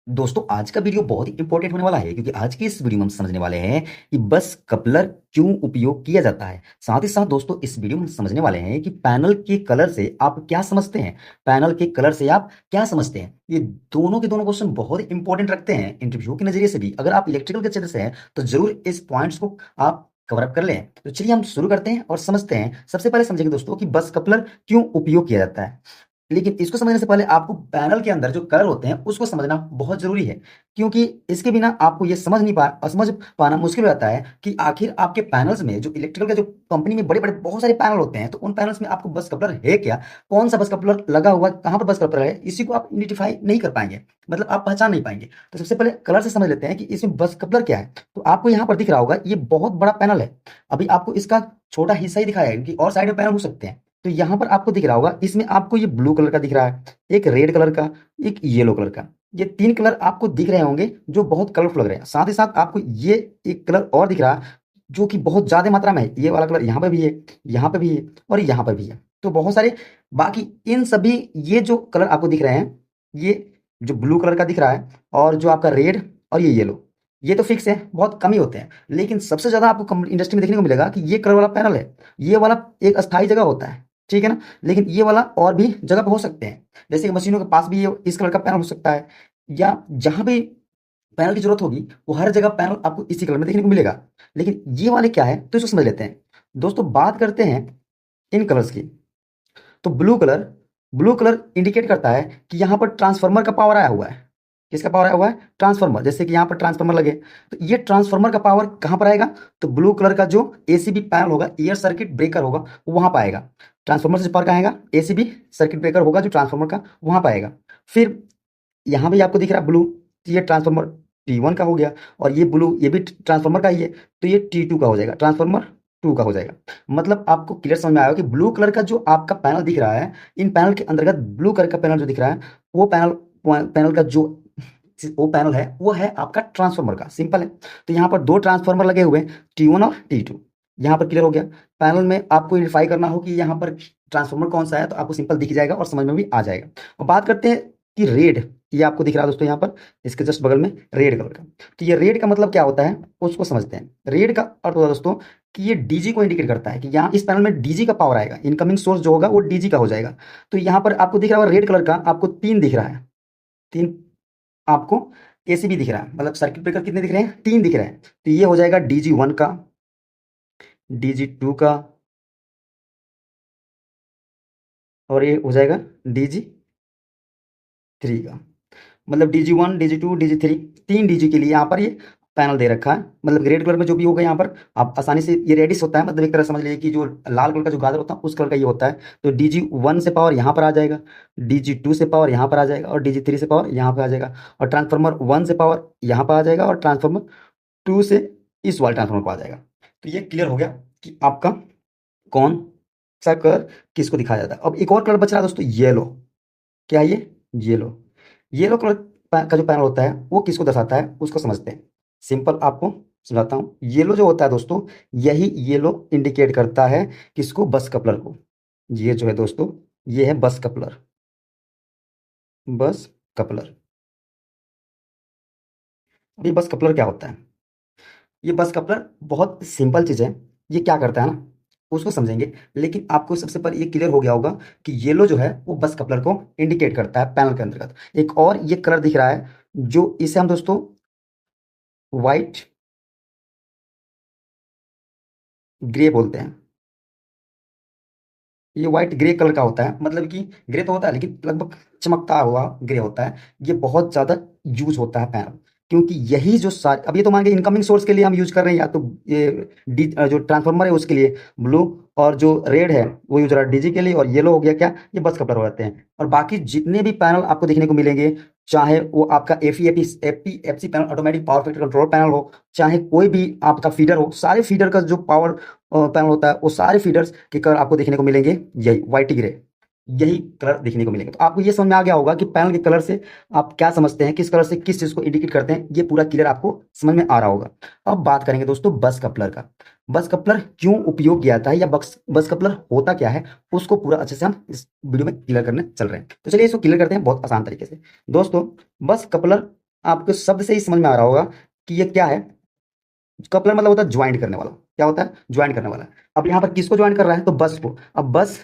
दोस्तों आज का वीडियो बहुत ही इंपॉर्टेंट होने वाला है क्योंकि आज की इस वीडियो में हम समझने वाले हैं कि बस कपलर क्यों उपयोग किया जाता है। साथ ही साथ दोस्तों इस वीडियो में हम समझने वाले हैं कि पैनल के कलर से आप क्या समझते हैं। पैनल के कलर से आप क्या समझते हैं, ये दोनों के दोनों क्वेश्चन बहुत ही इंपॉर्टेंट रखते हैं इंटरव्यू के नजरिए से भी। अगर आप इलेक्ट्रिकल के क्षेत्र से हैं तो जरूर इस पॉइंट्स को आप कवर अप कर लें। तो चलिए हम शुरू करते हैं और समझते हैं। सबसे पहले समझेंगे दोस्तों कि बस कपलर क्यों उपयोग किया जाता है। लेकिन इसको समझने से पहले आपको पैनल के अंदर जो कलर होते हैं उसको समझना बहुत जरूरी है, क्योंकि इसके बिना आपको ये समझ पाना मुश्किल हो जाता है कि आखिर आपके पैनल्स में जो इलेक्ट्रिकल के जो कंपनी में बड़े बड़े बहुत सारे पैनल होते हैं तो उन पैनल्स में आपको बस कपलर है क्या, कौन सा बस कपलर लगा हुआ है, कहाँ पर बस कपलर है, इसी को आप आइडेंटिफाई नहीं कर पाएंगे, मतलब आप पहचान नहीं पाएंगे। तो सबसे पहले कलर से समझ लेते हैं कि इसमें बस कपलर क्या है। तो आपको यहाँ पर दिख रहा होगा ये बहुत बड़ा पैनल है। अभी आपको इसका छोटा हिस्सा ही दिखाया है क्योंकि और साइड में पैनल हो सकते हैं। तो यहाँ पर आपको दिख रहा होगा इसमें आपको ये ब्लू कलर का दिख रहा है, एक रेड कलर का, एक येलो कलर का। ये तीन कलर आपको दिख रहे होंगे जो बहुत कलरफुल लग रहे हैं। साथ ही साथ आपको ये एक कलर और दिख रहा है जो कि बहुत ज्यादा मात्रा में है। ये वाला कलर यहाँ पे भी है, यहाँ पे भी है और यहाँ पर भी है। तो बहुत सारे बाकी इन सभी ये जो कलर आपको दिख रहे हैं, ये जो ब्लू कलर का दिख रहा है और जो आपका रेड और ये येलो, ये तो फिक्स है, बहुत कम ही होते हैं। लेकिन सबसे ज्यादा आपको इंडस्ट्री में देखने को मिलेगा कि ये कलर वाला पैनल है, ये वाला एक अस्थायी जगह होता है, ठीक है ना। लेकिन ये वाला और भी जगह पे हो सकते हैं, जैसे कि मशीनों के पास भी ये इस कलर का पैनल हो सकता है, या जहां भी पैनल की जरूरत होगी वो हर जगह पैनल आपको इसी कलर में देखने को मिलेगा। लेकिन ये वाले क्या है तो इसको समझ लेते हैं। दोस्तों बात करते हैं इन कलर्स की। तो ब्लू कलर इंडिकेट करता है कि यहाँ पर ट्रांसफार्मर का पावर आया हुआ है। किसका पावर आया हुआ है? ट्रांसफार्मर। जैसे कि यहाँ पर ट्रांसफार्मर लगे तो ये ट्रांसफार्मर का पावर कहाँ पर आएगा? तो ब्लू कलर का जो एसीबी पैनल होगा, एयर सर्किट ब्रेकर होगा, वो वहां पर आएगा। ट्रांसफार्मर से पावर कहाँ आएगा? एसीबी सर्किट ब्रेकर होगा जो ट्रांसफार्मर का, वहां पर आएगा। फिर यहाँ भी आपको दिख रहा है ब्लू, तो ये ट्रांसफार्मर T1 का हो गया, और ये ब्लू ये भी ट्रांसफार्मर का ही है, तो ये T2 का हो जाएगा, ट्रांसफार्मर 2 का हो जाएगा। मतलब आपको क्लियर समझ में आया कि ब्लू कलर का जो आपका पैनल दिख रहा है, इन पैनल के अंतर्गत ब्लू कलर का पैनल जो दिख रहा है, वो पैनल का जो वो पैनल है वो है आपका ट्रांसफार्मर का। सिंपल है। तो यहाँ पर दो ट्रांसफार्मर लगे हुए हैं, T1 और T2। यहाँ पर क्लियर हो गया। पैनल में आपको आइडेंटिफाई करना हो कि यहाँ पर ट्रांसफार्मर कौन सा है तो आपको सिंपल दिख जाएगा और समझ में भी आ जाएगा। और बात करते हैं कि रेड, ये आपको दिख रहा है दोस्तों यहाँ पर, इसके जस्ट बगल में रेड कलर का। तो ये रेड का मतलब क्या होता है उसको समझते हैं। रेड का अर्थ होता है दोस्तों कि ये डीजी को इंडिकेट करता है कि यहाँ इस पैनल में डीजी का पावर आएगा, इनकमिंग सोर्स जो होगा वो डीजी का हो जाएगा। तो यहाँ पर आपको दिख रहा होगा रेड कलर का, आपको तीन दिख रहा है, तीन आपको एसीबी दिख रहा है, मतलब सर्किट ब्रेकर कितने दिख रहे हैं? तीन दिख रहे हैं। तो ये हो जाएगा DG1 का, DG2 का, और ये हो जाएगा DG3 का। मतलब DG1 DG2 DG3, तीन डीजी के लिए यहाँ पर ये पैनल दे रखा है। मतलब रेड कलर में जो भी होगा यहाँ पर आप आसानी से, ये रेडिस होता है, मतलब एक तरह समझ लीजिए कि जो लाल कलर का जो गाजर होता है उस कलर का ये होता है। तो DG1 से पावर यहाँ पर आ जाएगा, DG2 से पावर यहाँ पर आ जाएगा और DG3 से पावर यहाँ पर आ जाएगा, और ट्रांसफार्मर 1 से पावर यहाँ पर आ जाएगा और ट्रांसफार्मर 2 से इस वाले ट्रांसफार्मर पर आ जाएगा। तो ये क्लियर हो गया कि आपका कौन सा कलर किसको दिखाया जाता है। अब एक और कलर बच रहा है दोस्तों, येलो। क्या है ये? येलो। येलो कलर का जो पैनल होता है वो किसको दर्शाता है उसको समझते हैं। सिंपल आपको समझाता हूँ। येलो जो होता है दोस्तों, यही येलो इंडिकेट करता है किसको? बस कपलर को। ये जो है दोस्तों, ये है बस कपलर, बस कपलर। अब ये बस कपलर क्या होता है? ये बस कपलर बहुत सिंपल चीज है। ये क्या करता है ना उसको समझेंगे। लेकिन आपको सबसे पहले ये क्लियर हो गया होगा कि येलो जो है वो बस कपलर को इंडिकेट करता है पैनल के अंतर्गत। एक और ये कलर दिख रहा है जो इसे हम दोस्तों व्हाइट ग्रे बोलते हैं। ये व्हाइट ग्रे कलर का होता है, मतलब कि ग्रे तो होता है लेकिन लगभग चमकता हुआ ग्रे होता है। ये बहुत ज्यादा यूज होता है पैनल, क्योंकि यही जो सारे, अब ये तो मान के इनकमिंग सोर्स के लिए हम यूज कर रहे हैं, या तो ये जो ट्रांसफार्मर है उसके लिए ब्लू, और जो रेड है वो यूज हो रहा है डीजी के लिए, और येलो हो गया क्या, ये बस कपलर हो जाते हैं। और बाकी जितने भी पैनल आपको देखने को मिलेंगे, चाहे वो आपका FC panel, automatic power factor control panel हो, चाहे कोई भी आपका फीडर हो, सारे फीडर का जो पावर पैनल होता है वो सारे फीडर्स के कलर आपको देखने को मिलेंगे यही व्हाइट ग्रे, यही कलर देखने को मिलेंगे। तो आपको ये समझ में आ गया होगा कि पैनल के कलर से आप क्या समझते हैं, किस कलर से किस चीज को इंडिकेट करते हैं, ये पूरा क्लियर आपको समझ में आ रहा होगा। अब बात करेंगे दोस्तों बस कपलर का। बस कपलर क्यों उपयोग किया जाता है, या बस कपलर होता क्या है, उसको पूरा अच्छे से हम इस वीडियो में क्लियर करने चल रहे हैं। तो चलिए इसको क्लियर करते हैं बहुत आसान तरीके से। दोस्तों बस कपलर आपको शब्द से ही समझ में आ रहा होगा कि ये क्या है। कपलर मतलब होता है ज्वाइंट करने वाला। क्या होता है? ज्वाइंट करने वाला। अब यहाँ पर किसको ज्वाइंट कर रहा है? तो बस को। अब बस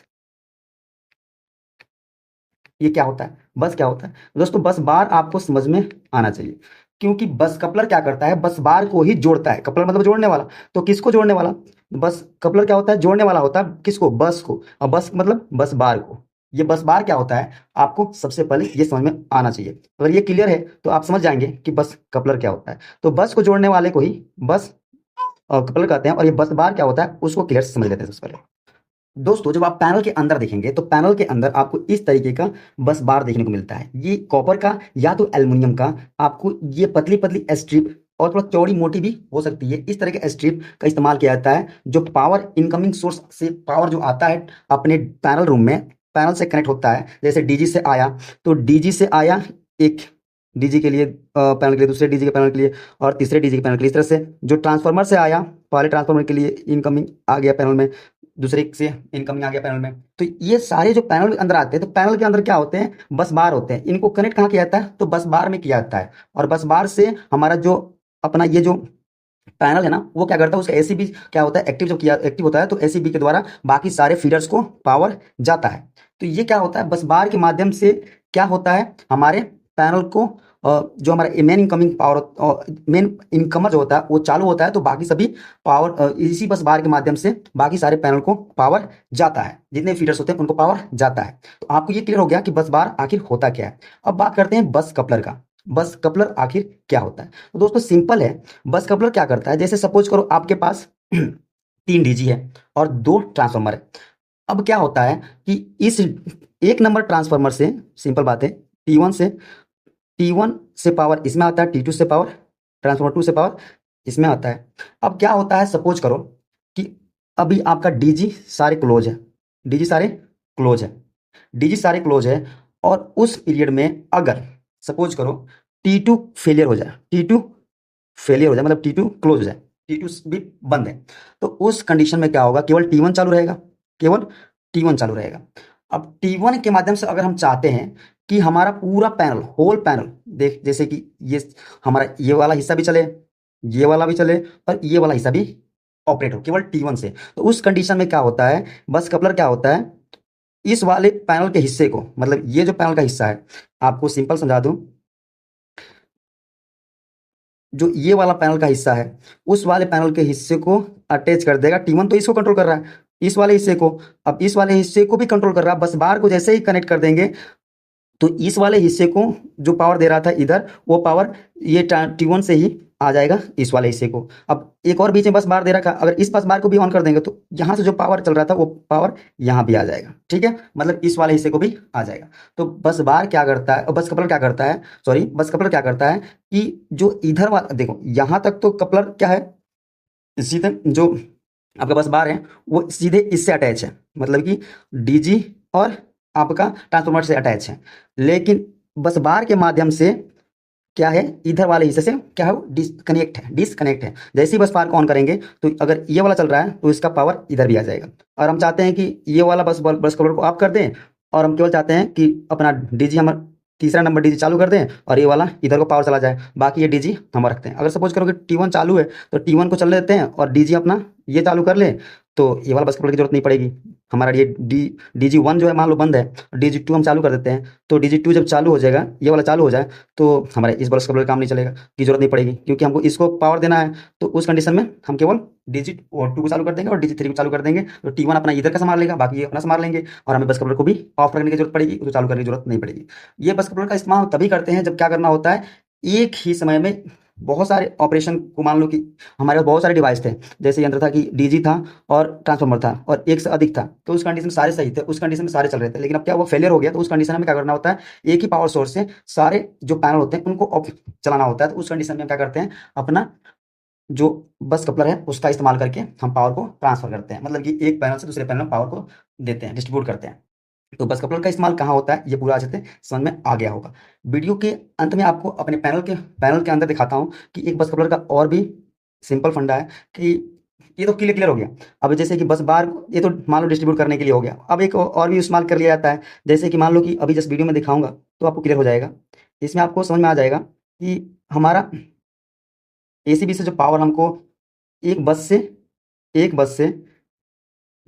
ये क्या होता है? बस क्या होता है दोस्तों? बस बार आपको समझ में आना चाहिए, क्योंकि बस कपलर क्या करता है? बस बार को ही जोड़ता है। कपलर मतलब जोड़ने वाला। तो किसको जोड़ने वाला? बस कपलर क्या होता है? जोड़ने वाला होता है। किसको? बस को। और बस मतलब बस बार को। ये बस बार क्या होता है आपको सबसे पहले ये समझ में आना चाहिए। अगर ये क्लियर है तो आप समझ जाएंगे कि बस कपलर क्या होता है। तो बस को जोड़ने वाले को ही बस कपलर कहते हैं। और ये बस बार क्या होता है उसको क्लियर से समझ लेते हैं सबसे पहले। दोस्तों जब आप पैनल के अंदर देखेंगे तो पैनल के अंदर आपको इस तरीके का बस बार देखने को मिलता है। ये कॉपर का या तो एल्युमिनियम का। आपको ये पतली पतली स्ट्रिप और थोड़ा चौड़ी मोटी भी हो सकती है, इस तरह के स्ट्रिप का इस्तेमाल किया जाता है। जो पावर इनकमिंग सोर्स से पावर जो आता है अपने पैनल रूम में, पैनल से कनेक्ट होता है। जैसे डीजी से आया तो डीजी से आया एक डीजी के लिए पैनल के लिए, दूसरे डीजी के पैनल के लिए, और तीसरे डीजी के पैनल के लिए। इस तरह से जो ट्रांसफार्मर से आया पहले ट्रांसफार्मर के लिए इनकमिंग आ गया पैनल में, दूसरे से इनकमिंग आ गया पैनल में। तो ये सारे जो पैनल के अंदर आते हैं तो पैनल के अंदर क्या होते हैं? बस बार होते हैं। इनको कनेक्ट कहाँ किया जाता है? तो बस बार में किया जाता है। और बस बार से हमारा जो अपना ये जो पैनल है ना वो क्या करता है? उसका एसीबी क्या होता है? एक्टिव जब किया एक्टिव होता है तो एसीबी के द्वारा बाकी सारे फीडर्स को पावर जाता है। तो ये क्या होता है? बस बार के माध्यम से क्या होता है हमारे पैनल को जो हमारा main incoming power, main incomer जो होता है वो चालू होता है। तो बाकी सभी पावर इसी बस बार के माध्यम से बाकी सारे पैनल को पावर जाता है। जितने फीडर्स होते हैं उनको पावर जाता है। तो आपको ये क्लियर हो गया कि बस बार आखिर होता क्या है। अब बात करते हैं बस कपलर का। बस कपलर आखिर क्या होता है? तो दोस्तों सिंपल है। बस कपलर क्या करता है? जैसे सपोज करो आपके पास 3 डीजी है और 2 ट्रांसफार्मर है। अब क्या होता है कि इस 1 नंबर ट्रांसफार्मर से, सिंपल बात है, टी वन से पावर इसमें आता है, T2 से पावर, ट्रांसफार्मर 2 से पावर इसमें आता है। अब क्या होता है सपोज करो कि अभी आपका डीजी सारे क्लोज है, डीजी सारे क्लोज है, डीजी सारे क्लोज है। और उस पीरियड में अगर सपोज करो T2 फेलियर हो जाए, T2 फेलियर हो जाए मतलब T2 क्लोज हो जाए, T2 भी बंद है, तो उस कंडीशन में क्या होगा? केवल T1 चालू रहेगा, केवल T1 चालू रहेगा। अब T1 के माध्यम से अगर हम चाहते हैं कि हमारा पूरा पैनल, होल पैनल देख, जैसे कि ये हमारा ये वाला हिस्सा भी चले, ये वाला भी चले और ये वाला हिस्सा भी ऑपरेट हो केवल T1 से, तो उस कंडीशन में क्या होता है? बस कपलर क्या होता है? इस वाले पैनल के हिस्से को, मतलब ये जो पैनल का हिस्सा है, आपको सिंपल समझा दूं, जो ये वाला पैनल का हिस्सा है उस वाले पैनल के हिस्से को अटैच कर देगा। T1 तो इसको कंट्रोल कर रहा है, इस वाले हिस्से को। अब इस वाले हिस्से को भी कंट्रोल कर रहा है। बस बार को जैसे ही कनेक्ट कर देंगे तो इस वाले हिस्से को जो पावर दे रहा था इधर, वो पावर ये T1 से ही आ जाएगा इस वाले हिस्से को। अब एक और बीच में बस बार दे रखा, अगर इस बस बार को भी ऑन कर देंगे तो यहाँ से जो पावर चल रहा था वो पावर यहाँ भी आ जाएगा। ठीक है, मतलब इस वाले हिस्से को भी आ जाएगा। तो बस बार क्या करता है, बस कपलर क्या करता है, सॉरी बस कपलर क्या करता है कि जो इधर वाला देखो, यहाँ तक तो कपलर क्या है, सीधे जो आपका बस बार है वो सीधे इससे अटैच है, मतलब कि डीजी और आपका ट्रांसफार्मर से अटैच है। लेकिन बस बार के माध्यम से क्या है, इधर वाले हिस्से से क्या है, डिसकनेक्ट है। जैसे ही बस बार को ऑन करेंगे तो अगर ये वाला चल रहा है तो इसका पावर इधर भी आ जाएगा। और हम चाहते हैं कि ये वाला बस कवर को ऑफ कर दें और हम केवल चाहते हैं कि अपना डीजी हमारा तीसरा नंबर डीजी चालू कर दें और ये वाला इधर को पावर चला जाए, बाकी ये डीजी हम रखते हैं। अगर सपोज करो कि T1 चालू है तो T1 को चल लेते हैं और डीजी अपना ये चालू कर ले, तो ये वाला बस कपड़े की जरूरत नहीं पड़ेगी। हमारा ये डीजी 1 जो है मान लो बंद है, डीजी 2 हम चालू कर देते हैं। तो डीजी 2 जब चालू हो जाएगा, ये वाला चालू हो जाए, तो हमारे इस बस कपड़े का काम नहीं चलेगा, की जरूरत नहीं पड़ेगी, क्योंकि हमको इसको पावर देना है। तो उस कंडीशन में हम केवल डीजी 2 को चालू कर देंगे और डीजी 3 को चालू कर देंगे। तो T1 अपना इधर का संभाल लेगा, बाकी ये अपना संभाल लेंगे और हमें बस कपड़े को भी ऑफ करने की जरूरत पड़ेगी, उसको चालू करने की जरूरत नहीं पड़ेगी। ये बस कंट्रोल का इस्तेमाल तभी करते हैं जब क्या करना होता है, एक ही समय में बहुत सारे ऑपरेशन को, मान लो कि हमारे पास बहुत सारे डिवाइस थे, जैसे यंत्र था कि डीजी था और ट्रांसफार्मर था और एक से अधिक था, तो उस कंडीशन में सारे सही थे, उस कंडीशन में सारे चल रहे थे। लेकिन अब क्या हुआ, फेलियर हो गया, तो उस कंडीशन में क्या करना होता है, एक ही पावर सोर्स से सारे जो पैनल होते हैं उनको ऑफ चलाना होता है। तो उस कंडीशन में क्या करते हैं, अपना जो बस कपलर है उसका इस्तेमाल करके हम पावर को ट्रांसफर करते हैं, मतलब कि एक पैनल से दूसरे पैनल में पावर को देते हैं, डिस्ट्रीब्यूट करते हैं। तो बस कपलर का इस्तेमाल कहाँ होता है ये पूरा अच्छे से समझ में आ गया होगा। वीडियो के अंत में आपको अपने पैनल के अंदर दिखाता हूँ कि एक बस कपलर का और भी सिंपल फंडा है कि ये तो क्लियर क्लियर हो गया। अब जैसे कि बस बार ये तो मान लो डिस्ट्रीब्यूट करने के लिए हो गया, अब एक और भी इस्तेमाल कर लिया जाता है। जैसे कि मान लो कि अभी जस्ट वीडियो में दिखाऊंगा तो आपको क्लियर हो जाएगा, इसमें आपको समझ में आ जाएगा कि हमारा एसीबी से जो पावर हमको एक बस से एक बस से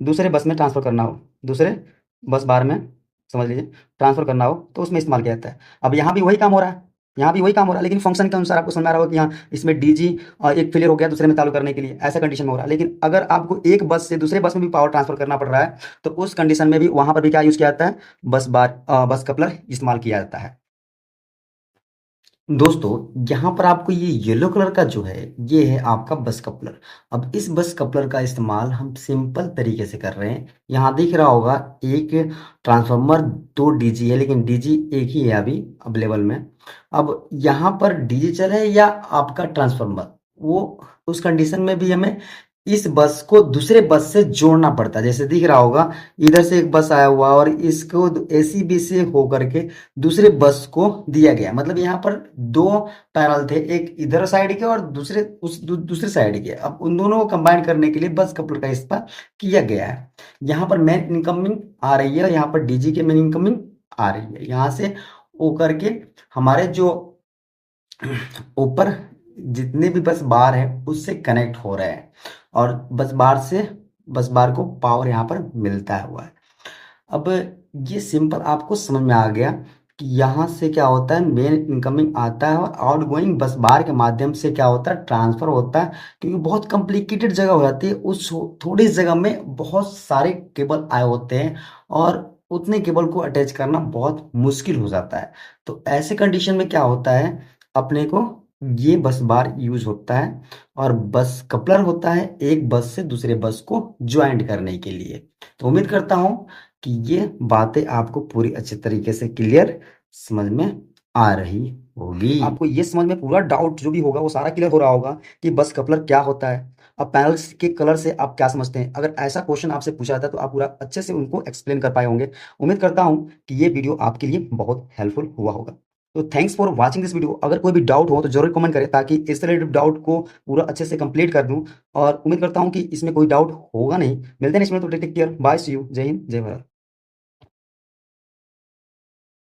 दूसरे बस में ट्रांसफ़र करना हो, दूसरे बस बार में समझ लीजिए ट्रांसफ़र करना हो, तो उसमें इस्तेमाल किया जाता है। अब यहाँ भी वही काम हो रहा है, यहाँ भी वही काम हो रहा है, लेकिन फ़ंक्शन के अनुसार आपको समझ में आ रहा होगा कि यहाँ इसमें डीजी एक फेलियर हो गया दूसरे में चालू करने के लिए, ऐसा कंडीशन में हो रहा है। लेकिन अगर आपको एक बस से दूसरे बस में भी पावर ट्रांसफ़र करना पड़ रहा है, तो उस कंडीशन में भी वहाँ पर भी क्या यूज़ किया जाता है, बस कपलर इस्तेमाल किया जाता है। दोस्तों, यहाँ पर आपको ये येलो कलर का जो है, ये है आपका बस कपलर। अब इस बस कपलर का इस्तेमाल हम सिंपल तरीके से कर रहे हैं। यहाँ दिख रहा होगा एक ट्रांसफार्मर, 2 डीजी है, लेकिन डीजी एक ही है अभी अवेलेबल में। अब यहाँ पर डीजी चल है या आपका ट्रांसफार्मर, वो उस कंडीशन में भी हमें इस बस को दूसरे बस से जोड़ना पड़ता है। जैसे दिख रहा होगा, इधर से एक बस आया हुआ और इसको एसीबी से होकर के दूसरे बस को दिया गया। मतलब यहाँ पर दो पैनल थे, एक इधर साइड के और दूसरे दूसरे साइड के। अब उन दोनों को कंबाइन करने के लिए बस कपलर का इस्तेमाल किया गया है। यहाँ पर मेन इनकमिंग आ रही है, यहाँ पर डीजी के मेन इनकमिंग आ रही है। यहाँ से होकर के हमारे जो ऊपर जितने भी बस बार है उससे कनेक्ट हो रहे हैं और बस बार को पावर यहाँ पर मिलता हुआ है। अब ये सिंपल आपको समझ में आ गया कि यहाँ से क्या होता है, मेन इनकमिंग आता है और आउटगोइंग बस बार के माध्यम से क्या होता है, ट्रांसफर होता है। क्योंकि बहुत कॉम्प्लिकेटेड जगह हो जाती है, उस थोड़ी जगह में बहुत सारे केबल आए होते हैं और उतने केबल को अटैच करना बहुत मुश्किल हो जाता है। तो ऐसे कंडीशन में क्या होता है, अपने को ये बस बार यूज होता है और बस कपलर होता है एक बस से दूसरे बस को ज्वाइंट करने के लिए। तो उम्मीद करता हूँ कि ये बातें आपको पूरी अच्छे तरीके से क्लियर समझ में आ रही होगी। आपको ये समझ में पूरा डाउट जो भी होगा वो सारा क्लियर हो रहा होगा कि बस कपलर क्या होता है। अब पैनल्स के कलर से आप क्या समझते हैं? अगर ऐसा क्वेश्चन आपसे पूछा जाता है तो आप पूरा अच्छे से उनको एक्सप्लेन कर पाए होंगे। उम्मीद करता हूँ कि ये वीडियो आपके लिए बहुत हेल्पफुल हुआ होगा। तो thanks for watching this video. अगर कोई भी डाउट हो तो जरूर कमेंट करें ताकि इस रिलेटेड डाउट को पूरा अच्छे से कंप्लीट कर दूं। और उम्मीद करता हूं कि इसमें कोई डाउट होगा नहीं। मिलते हैं नेक्स्ट में, तो take care, bye, see you, जय हिंद, जय भारत।